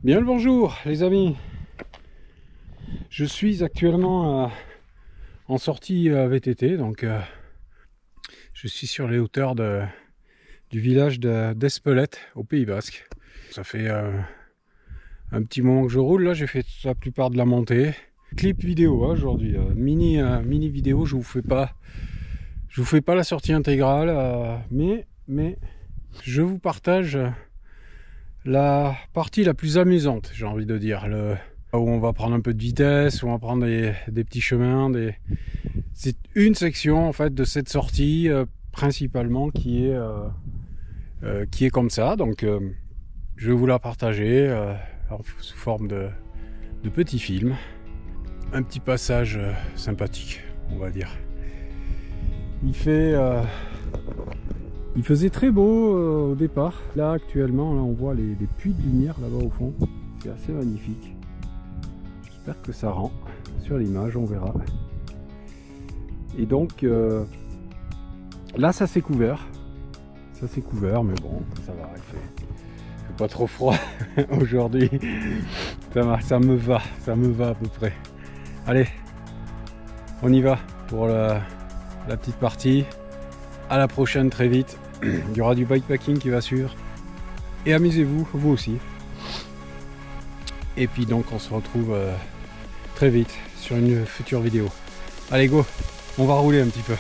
Bien le bonjour les amis. Je suis actuellement en sortie VTT, donc je suis sur les hauteurs du village d'Espelette au Pays Basque. Ça fait un petit moment que je roule, là j'ai fait la plupart de la montée. Clip vidéo aujourd'hui, mini vidéo, je vous fais pas la sortie intégrale, mais je vous partage la partie la plus amusante, j'ai envie de dire, où on va prendre un peu de vitesse, où on va prendre des petits chemins. C'est une section en fait de cette sortie principalement qui est comme ça. Donc je vais vous la partager sous forme de petits films. Un petit passage sympathique, on va dire. Il faisait très beau au départ. Là actuellement, là, on voit les puits de lumière là-bas au fond. C'est assez magnifique. J'espère que ça rend sur l'image, on verra. Et donc là ça s'est couvert. Ça s'est couvert, mais bon, ça va, il fait pas trop froid aujourd'hui. Ça me va à peu près. Allez, on y va pour la petite partie. À la prochaine très vite. Il y aura du bikepacking qui va suivre. Et amusez-vous, vous aussi. Et puis donc on se retrouve très vite sur une future vidéo. Allez go, on va rouler un petit peu.